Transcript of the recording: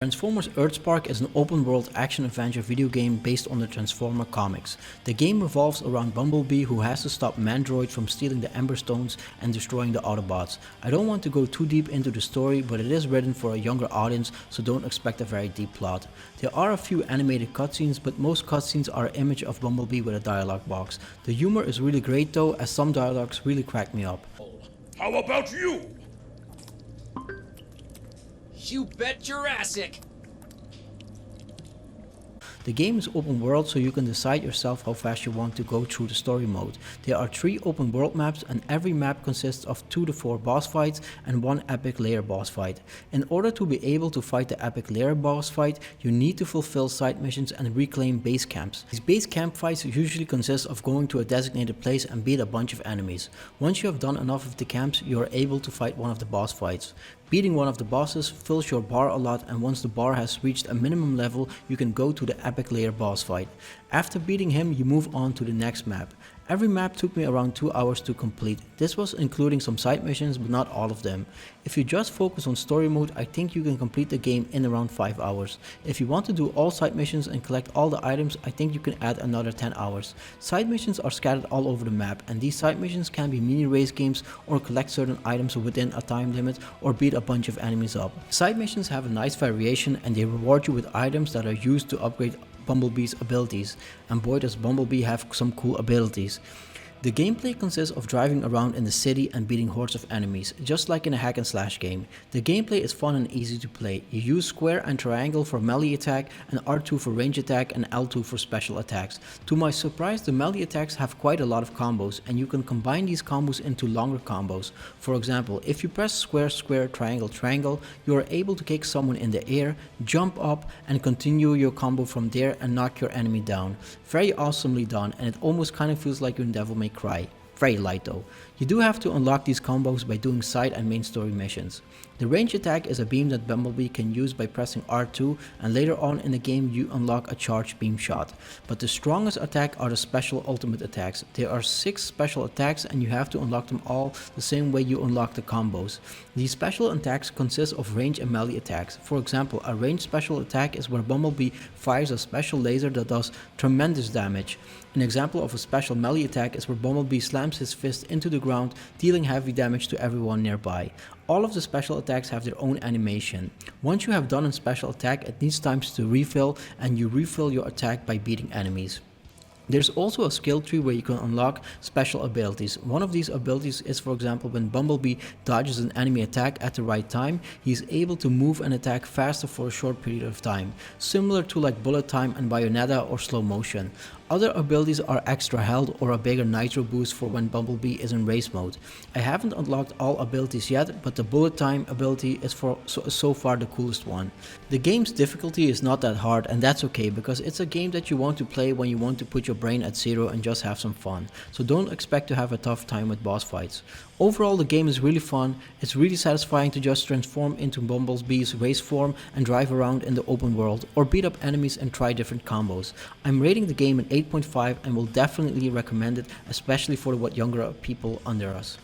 Transformers EARTHSPARK is an open-world action-adventure video game based on the Transformer comics. The game revolves around Bumblebee, who has to stop Mandroid from stealing the Ember Stones and destroying the Autobots. I don't want to go too deep into the story, but it is written for a younger audience, so don't expect a very deep plot. There are a few animated cutscenes, but most cutscenes are an image of Bumblebee with a dialogue box. The humor is really great though, as some dialogues really crack me up. How about you? You bet Jurassic! The game is open world, so you can decide yourself how fast you want to go through the story mode. There are 3 open world maps, and every map consists of 2 to 4 boss fights and 1 epic layer boss fight. In order to be able to fight the epic layer boss fight, you need to fulfill side missions and reclaim base camps. These base camp fights usually consist of going to a designated place and beat a bunch of enemies. Once you have done enough of the camps, you are able to fight one of the boss fights. Beating one of the bosses fills your bar a lot, and once the bar has reached a minimum level, you can go to the epic layer boss fight. After beating him, you move on to the next map. Every map took me around 2 hours to complete. This was including some side missions, but not all of them. If you just focus on story mode, I think you can complete the game in around 5 hours. If you want to do all side missions and collect all the items, I think you can add another 10 hours. Side missions are scattered all over the map, and these side missions can be mini race games or collect certain items within a time limit or beat a bunch of enemies up. Side missions have a nice variation, and they reward you with items that are used to upgrade Bumblebee's abilities, and boy does Bumblebee have some cool abilities. The gameplay consists of driving around in the city and beating hordes of enemies, just like in a hack and slash game. The gameplay is fun and easy to play. You use square and triangle for melee attack, and R2 for range attack, and L2 for special attacks. To my surprise, the melee attacks have quite a lot of combos, and you can combine these combos into longer combos. For example, if you press square square triangle triangle, you are able to kick someone in the air, jump up, and continue your combo from there and knock your enemy down. Very awesomely done, and it almost kind of feels like you're in Devil May Cry. Very light though. You do have to unlock these combos by doing side and main story missions. The range attack is a beam that Bumblebee can use by pressing R2, and later on in the game you unlock a charged beam shot. But the strongest attack are the special ultimate attacks. There are 6 special attacks, and you have to unlock them all the same way you unlock the combos. These special attacks consist of range and melee attacks. For example, a range special attack is where Bumblebee fires a special laser that does tremendous damage. An example of a special melee attack is where Bumblebee slams his fist into the ground, dealing heavy damage to everyone nearby. All of the special attacks have their own animation. Once you have done a special attack, it needs times to refill, and you refill your attack by beating enemies. There's also a skill tree where you can unlock special abilities. One of these abilities is, for example, when Bumblebee dodges an enemy attack at the right time, he's able to move and attack faster for a short period of time, similar to like bullet time and Bayonetta or slow motion. Other abilities are extra health or a bigger nitro boost for when Bumblebee is in race mode. I haven't unlocked all abilities yet, but the bullet time ability is so far the coolest one. The game's difficulty is not that hard, and that's okay, because it's a game that you want to play when you want to put your brain at 0 and just have some fun. So don't expect to have a tough time with boss fights. Overall, the game is really fun. It's really satisfying to just transform into Bumblebee's race form and drive around in the open world, or beat up enemies and try different combos. I'm rating the game an 8.5 and will definitely recommend it, especially for what younger people under us.